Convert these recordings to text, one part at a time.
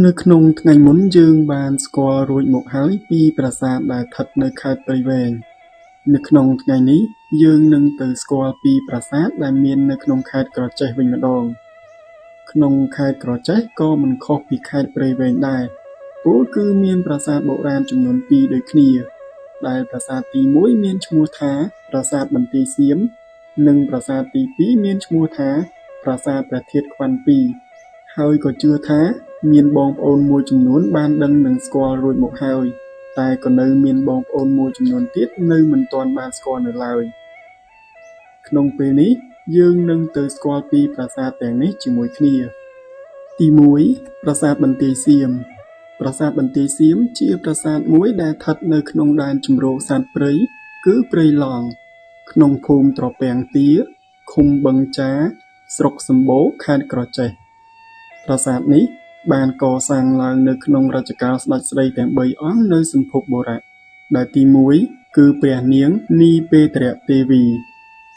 នៅក្នុងថ្ងៃមុនយើងបានស្គាល់រួចមកហើយពីប្រាសាទដែលស្ថិតនៅខេត្តព្រៃវែងនៅក្នុងថ្ងៃនេះយើងនឹងទៅស្គាល់ពីប្រាសាទដែលមាននៅក្នុងខេត្តក្រចេះវិញម្ដងក្នុងខេត្តក្រចេះក៏មិនខុសពីខេត្តព្រៃវែងដែរពោលគឺមានប្រាសាទបុរាណចំនួន2ដូចគ្នាដែលប្រាសាទទី1មានឈ្មោះថាប្រាសាទបន្ទាយសៀមនិងប្រាសាទទី2មានឈ្មោះថាប្រាសាទព្រះធាតុខ្វាន់2ហើយក៏ជឿថាមានបងប្អូនមួយចំនួនបានដឹងនិងស្គាល់រួចមកហើយតែក៏នៅមានបងប្អូនមួយចំនួនទៀតនៅមិនទាន់បានស្គាល់នៅឡើយក្នុងពេលនេះយើងនឹងទៅស្គាល់ពីប្រាសាទទាំងនេះជាមួយគ្នាទី1ប្រាសាទបន្ទាយសៀមប្រាសាទបន្ទាយសៀមជាប្រាសាទមួយដែលស្ថិតនៅក្នុងដែនជម្រកសត្វព្រៃគឺព្រៃឡង់ក្នុងភូមិត្រពាំងទាឃុំបឹងចាស្រុកសម្បូរខេត្តក្រចេះប្រាសាទនេះបានកសាងឡើងនៅក្នុងរជ្ជកាលស្ដេចស្រីទាំង3អង្គនៅសម្ភពបុរៈដែលទី1គឺព្រះនាងនីពេទរទេវី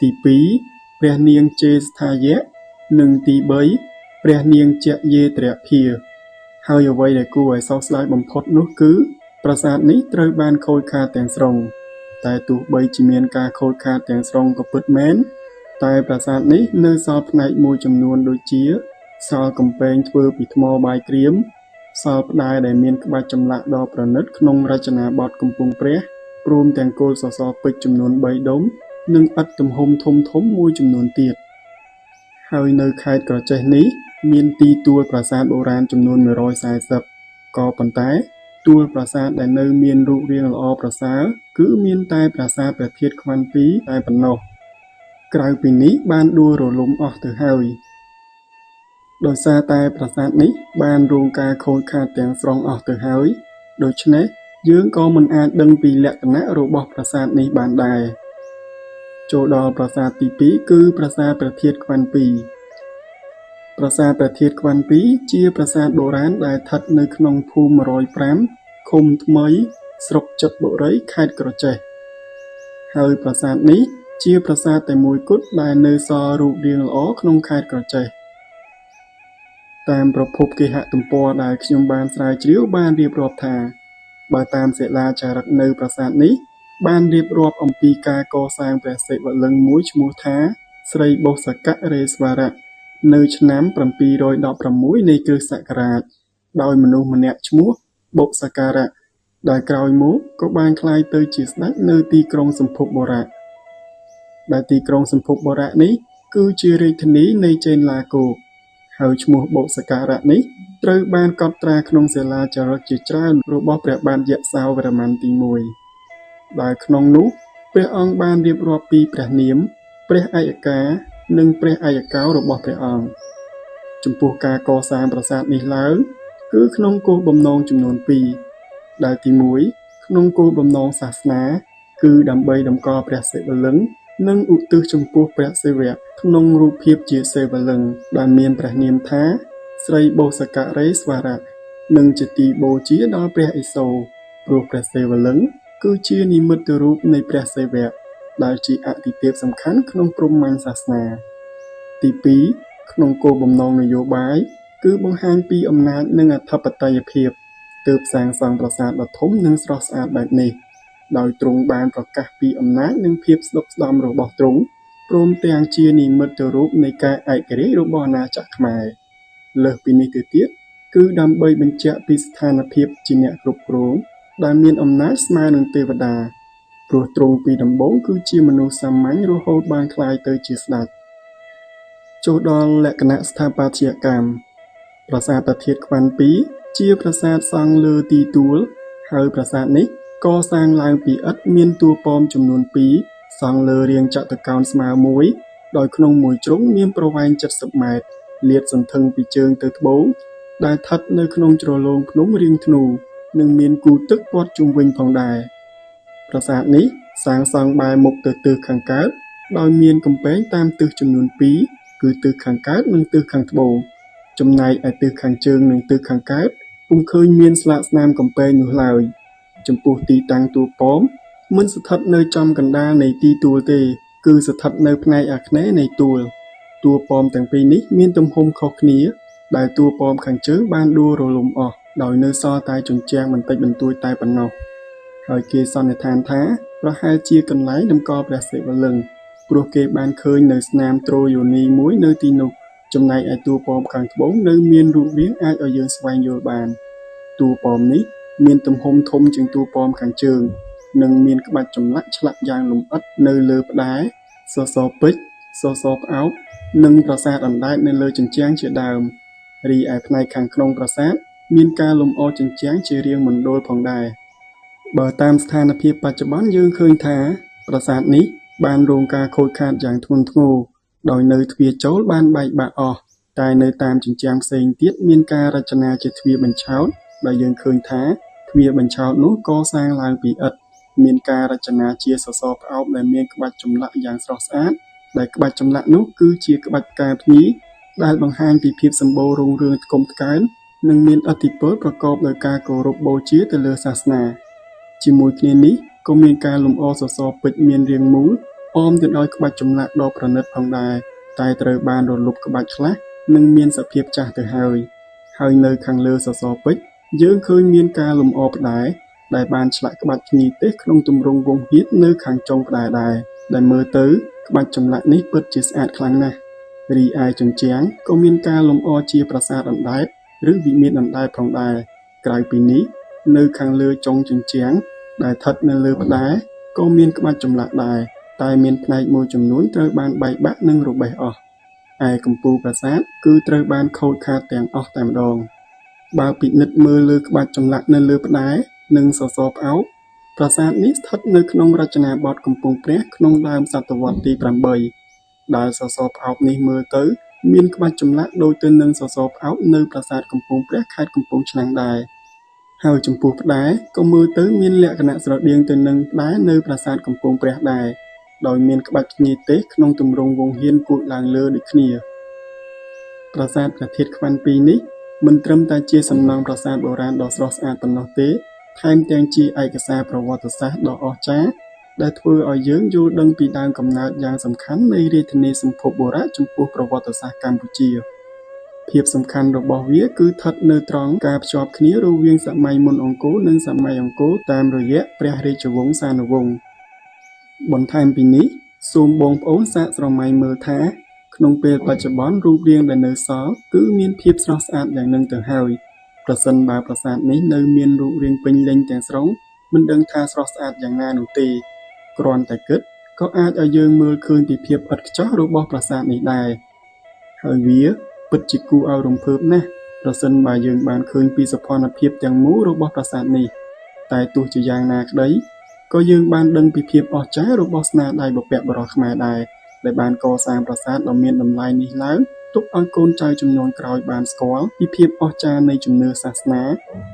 ទី2ព្រះនាងចេស្ថាយៈនិងទី3ព្រះនាងជយេត្រភាហើយអ្វីដែលគួរឲ្យសោកស្ដាយបំផុតនោះគឺប្រាសាទនេះត្រូវបានខូចខាតទាំងស្រុងតែទោះបីជាមានការខូចខាតទាំងស្រុងក៏ពិតមែនតែប្រាសាទនេះនៅសល់ផ្នែកមួយចំនួនដូចជាសល់កំពែងធ្វើពីថ្មបាយក្រៀមសល់ផ្តែរដែលមានក្បាច់ចម្លាក់ដ៏ប្រណិតក្នុងរចនាបថកំពង់ព្រះព្រមទាំងគោលសសរពេជ្រចំនួន3ដុំនិងឥដ្ឋទំហំធំមួយចំនួនទៀតហើយនៅខេត្តក្រចេះនេះមានទីទួលប្រាសាទបុរាណចំនួន140ក៏ប៉ុន្តែទួលប្រាសាទដែលនៅមានរូបរាងល្អប្រសើរគឺមានតែប្រាសាទព្រះធាតុខ្វាន់2តែប៉ុណ្ណោះក្រៅពីនេះបានដួលរលំអស់ទៅហើយដោយសារតែប្រាសាទនេះបានរងការខូចខាតទាំងស្រុងអស់ទៅហើយដូច្នេះយើងក៏មិនអាចដឹងពីលក្ខណៈរបស់ប្រាសាទនេះបានដែរចូលដល់ប្រាសាទទី2គឺប្រាសាទព្រះធាតុខ្វាន់2ប្រាសាទព្រះធាតុខ្វាន់2ជាប្រាសាទបុរាណដែលស្ថិតនៅក្នុងភូមិ105ឃុំថ្មីស្រុកចិត្តបុរីខេត្តក្រចេះហើយប្រាសាទនេះជាប្រាសាទតែមួយគត់ដែលនៅសល់រូបរាងល្អក្នុងខេត្តក្រចេះតាមប្រភពគេហទំព័រដែលខ្ញុំបានស្រាវជ្រាវបានរៀបរាប់ថាបើតាមសិលាចារឹកនៅប្រាសាទនេះបានរៀបរាប់អំពីការកសាងព្រះសិវលិង្គមួយឈ្មោះថាស្រីបុស្សករេស្វរៈនៅឆ្នាំ716នៃគ្រិស្តសករាជដោយមនុស្សម្នាក់ឈ្មោះបុស្សការៈដែលក្រោយមកក៏បានក្លាយទៅជាស្ដេចនៅទីក្រុងសម្ភពបុរៈដែលទីក្រុងសម្ភពបុរៈនេះគឺជារាជធានីនៃចេនឡាគោកហើយឈ្មោះបុស្សការៈនេះត្រូវបានកត់ត្រាក្នុងសិលាចារឹកជាច្រើនរបស់ព្រះបាទយសោវរ្ម័នទី1ដែលក្នុងនោះព្រះអង្គបានរៀបរាប់ពីព្រះនាមព្រះឯកការនិងព្រះឯកោរបស់ព្រះអង្គចំពោះការកសាងប្រាសាទនេះឡើងគឺក្នុងគោលបំណងចំនួន2ដែលទី1ក្នុងគោលបំណងសាសនាគឺដើម្បីតម្កល់ព្រះសិវលិង្គនិងឧទ្ទិសចំពោះព្រះសិវៈក្នុងរូបភាពជាសិវលិង្គដែលមានព្រះនាមថាស្រីបុស្សករេស្វរៈនិងជាទីបូជាដល់ព្រះឥសូរព្រោះព្រះសិវលិង្គគឺជានិមិត្តរូបនៃព្រះសិវៈដែលជាអាទិទេពសំខាន់ក្នុងព្រហ្មញ្ញសាសនាទី2ក្នុងគោលបំណងនយោបាយគឺបង្ហាញពីអំណាចនិងអធិបតេយ្យភាពទើបសាងសង់ប្រាសាទដ៏ធំនិងស្រស់ស្អាតបែបនេះដោយទ្រង់បានប្រកាសពីអំណាចនិងភាពស្ដុកស្ដំរបស់ទ្រង់ព្រមទាំងជានិមិត្តរូបនៃការឯករាជ្យរបស់អាណាចក្រខ្មែរលើសពីនេះទៅទៀតគឺដើម្បីបញ្ជាក់ពីស្ថានភាពជាអ្នកគ្រប់គ្រងដែលមានអំណាចស្មើនឹងទេវតាព្រោះទ្រង់ពីដំបូងគឺជាមនុស្សសាមញ្ញរហូតបានក្លាយទៅជាស្ដេចចូលដល់លក្ខណៈស្ថាបត្យកម្មប្រាសាទព្រះធាតុខ្វាន់2ជាប្រាសាទសង់លើទីទួលហើយប្រាសាទនេះកសាងឡើងពីឥដ្ឋមានតួប៉មចំនួន2សង់លើរាងចតុកោណស្មើមួយដោយក្នុងមួយជ្រុងមានប្រវែង70ម៉ែត្រលាតសន្ធឹងពីជើងទៅត្បូងដែលស្ថិតនៅក្នុងជ្រលងភ្នំរាងធ្នូនិងមានគូទឹកព័ទ្ធជុំវិញផងដែរប្រាសាទនេះសាងសង់បែរមុខទៅទិសខាងកើតដោយមានកំពែងតាមទិសចំនួន2គឺទិសខាងកើតនិងទិសខាងត្បូងចំណែកឯទិសខាងជើងនិងទិសខាងកើតពុំឃើញមានស្លាកស្នាមកំពែងនោះឡើយចំពោះទីតាំងតួប៉មមិនស្ថិតនៅចំកណ្ដាលនៃទីទួលទេគឺស្ថិតនៅផ្នែកអាគ្នេយ៍នៃទួលតួប៉មទាំងពីរនេះមានទំហំខុសគ្នា ដែលតួប៉មខាងជើងបានដួលរលំអស់ដោយនៅសល់តែជញ្ជាំងបន្តិចបន្តួចតែប៉ុណ្ណោះហើយគេសន្និដ្ឋានថាប្រហែលជាកន្លែងតម្កល់ព្រះសិវលិង្គព្រោះគេបានឃើញនៅស្នាមត្រូយោនីមួយនៅទីនោះចំណែកឯតួប៉មខាងត្បូងនៅមានរូបរាងអាចឲ្យយើងស្វែងយល់បានតួប៉មនេះមានទំហំធំជាងតួប៉មខាងជើងនិងមានក្បាច់ចម្លាក់ឆ្លាក់យ៉ាងលម្អិតនៅលើផ្តែរសសរពេជ្រសសរផ្អោកនិងប្រាសាទអណ្ដែតនៅលើជញ្ជាំងជាដើមរីឯផ្នែកខាងក្នុងប្រាសាទមានការលម្អជញ្ជាំងជារាងមណ្ឌលផងដែរបើតាមស្ថានភាពបច្ចុប្បន្នយើងឃើញថាប្រាសាទនេះបានរងការខូចខាតយ៉ាងធ្ងន់ធ្ងរដោយនៅទ្វារចូលបានបែកបាក់អស់តែនៅតាមជញ្ជាំងផ្សេងទៀតមានការរចនាជាទ្វារបញ្ឆោតដែលយើងឃើញថាទ្វារបញ្ឆោតនោះកសាងឡើងពីឥដ្ឋមានការរចនាជាសសរផ្អោកដែលមានក្បាច់ចម្លាក់យ៉ាងស្រស់ស្អាតដែលក្បាច់ចម្លាក់នោះគឺជាក្បាច់ផ្កាភ្ញីដែលបង្ហាញពីភាពសម្បូររុងរឿងថ្កុំថ្កើងនិងមានឥទ្ធិពលប្រកបដោយការគោរពបូជាទៅលើសាសនាជាមួយគ្នានេះក៏មានការលម្អសសរពេជ្រមានរាងមូលអមទៅដោយក្បាច់ចម្លាក់ដ៏ប្រណិតផងដែរតែត្រូវបានរលុបក្បាច់ខ្លះនិងមានសភាពចាស់ទៅហើយនៅខាងលើសសរពេជ្រយើងឃើញមានការលម្អផ្តែរដែលបានឆ្លាក់ក្បាច់ភ្ញីទេសក្នុងទម្រង់វង្សហៀកនៅខាងចុងផ្តែរដែរដែលមើលទៅក្បាច់ចម្លាក់នេះពិតជាស្អាតខ្លាំងណាស់រីឯជញ្ជាំងក៏មានការលម្អជាប្រាសាទអណ្ដែតឬវិមានអណ្ដែតផងដែរក្រៅពីនេះនៅខាងលើចុងជញ្ជាំងដែលស្ថិតនៅលើផ្តែរក៏មានក្បាច់ចម្លាក់ដែរតែមានផ្នែកមួយចំនួនត្រូវបានបែកបាក់និងរបេះអស់ឯកំពូលប្រាសាទគឺត្រូវបានខូចខាតទាំងអស់តែម្ដងបើពិនិត្យមើលលើក្បាច់ចម្លាក់នៅលើផ្តែរនិងសសរផ្អោកប្រាសាទនេះស្ថិតនៅក្នុងរចនាបថកំពង់ព្រះក្នុងដើមសតវត្សទី8ដែលសសរផ្អោកនេះមើលទៅមានក្បាច់ចម្លាក់ដូចទៅនឹងសសរផ្អោកនៅប្រាសាទកំពង់ព្រះខេត្តកំពង់ឆ្នាំងដែរហើយចំពោះផ្តែរក៏មើលទៅមានលក្ខណៈស្រដៀងទៅនឹងផ្តែរនៅប្រាសាទកំពង់ព្រះដែរដោយមានក្បាច់ភ្ញីទេសក្នុងទម្រង់វង្ហៀនគួចឡើងលើដូចគ្នាប្រាសាទព្រះធាតុខ្វាន់ពីរនេះមិនត្រឹមតែជាសំណង់ប្រាសាទបុរាណដ៏ស្រស់ស្អាតប៉ុណ្ណោះទេថែមទាំងជាឯកសារប្រវត្តិសាស្ត្រដ៏អស្ចារ្យដែលធ្វើឲ្យយើងយល់ដឹងពីដើមកំណើតយ៉ាងសំខាន់នៃរាជធានីសម្ភពបុរៈចំពោះប្រវត្តិសាស្ត្រកម្ពុជាភាពសំខាន់របស់វាគឺស្ថិតនៅត្រង់ការភ្ជាប់គ្នារវាងសម័យមុនអង្គរនិងសម័យអង្គរតាមរយៈព្រះរាជវង្សានុវង្សបន្ថែមពីនេះសូមបងប្អូនសាកស្រមៃមើលថាក្នុងពេលបច្ចុប្បន្នរូបរាងដែលនៅសល់គឺមានភាពស្រស់ស្អាតយ៉ាងនឹងទៅហើយប្រសិនបើប្រាសាទនេះនៅមានរូបរាងពេញលេញទាំងស្រុងមិនដឹងថាស្រស់ស្អាតយ៉ាងណានោះទេគ្រាន់តែគិតក៏អាចឲ្យយើងមើលឃើញពីភាពឥតខ្ចោះរបស់ប្រាសាទនេះដែរហើយវាពិតជាគួរឲ្យរំភើបណាស់ប្រសិនបើយើងបានឃើញពីសោភ័ណភាពទាំងមូលរបស់ប្រាសាទនេះតែទោះជាយ៉ាងណាក្តីក៏យើងបានដឹងពីភាពអស្ចារ្យរបស់ស្នាដៃបុព្វបុរសខ្មែរដែរដែលបានកសាងប្រាសាទដ៏មានតម្លៃនេះឡើងទុកឲ្យកូនចៅជំនាន់ក្រោយបានស្គាល់ពីភាពអស្ចារ្យនៃជំនឿសាសនា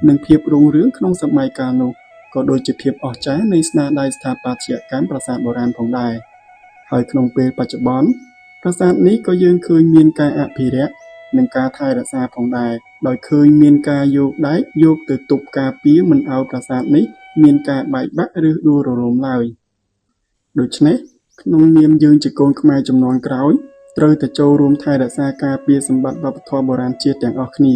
និងភាពរុងរឿងក្នុងសម័យកាលនោះក៏ដូចជាភាពអស្ចារ្យនៃស្នាដៃស្ថាបត្យកម្មប្រាសាទបុរាណផងដែរហើយក្នុងពេលបច្ចុប្បន្នប្រាសាទនេះក៏យើងឃើញមានការអភិរក្សនិងការថែរក្សាផងដែរដោយឃើញមានការយកដែកយកទៅទប់ការពារមិនឲ្យប្រាសាទនេះមានការបែកបាក់ឬដួលរលំឡើយដូច្នេះក្នុងនាមយើងជាកូនខ្មែរជំនាន់ក្រោយត្រូវតែចូលរួមថែរក្សាការពារសម្បត្តិវប្បធម៌បុរាណជាតិទាំងអស់គ្នា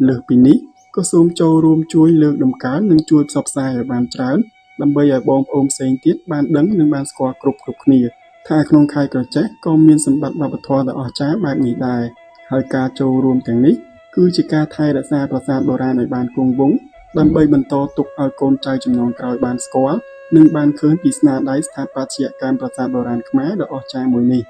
លើសពីនេះក៏សូមចូលរួមជួយលើកតម្កើងនិងជួយផ្សព្វផ្សាយឲ្យបានច្រើនដើម្បីឲ្យបងប្អូនផ្សេងទៀតបានដឹងនិងបានស្គាល់គ្រប់គ្នាថាក្នុងខេត្តក្រចេះក៏មានសម្បត្តិវប្បធម៌ដ៏អស្ចារ្យបែបនេះដែរហើយការចូលរួមទាំងនេះគឺជាការថែរក្សាប្រាសាទបុរាណឲ្យបានគង់វង្សដើម្បីបន្តទុកឲ្យកូនចៅជំនាន់ក្រោយបានស្គាល់និងបានឃើញពីស្នាដៃស្ថាបត្យកម្មប្រាសាទបុរាណខ្មែរដ៏អស្ចារ្យមួយនេះ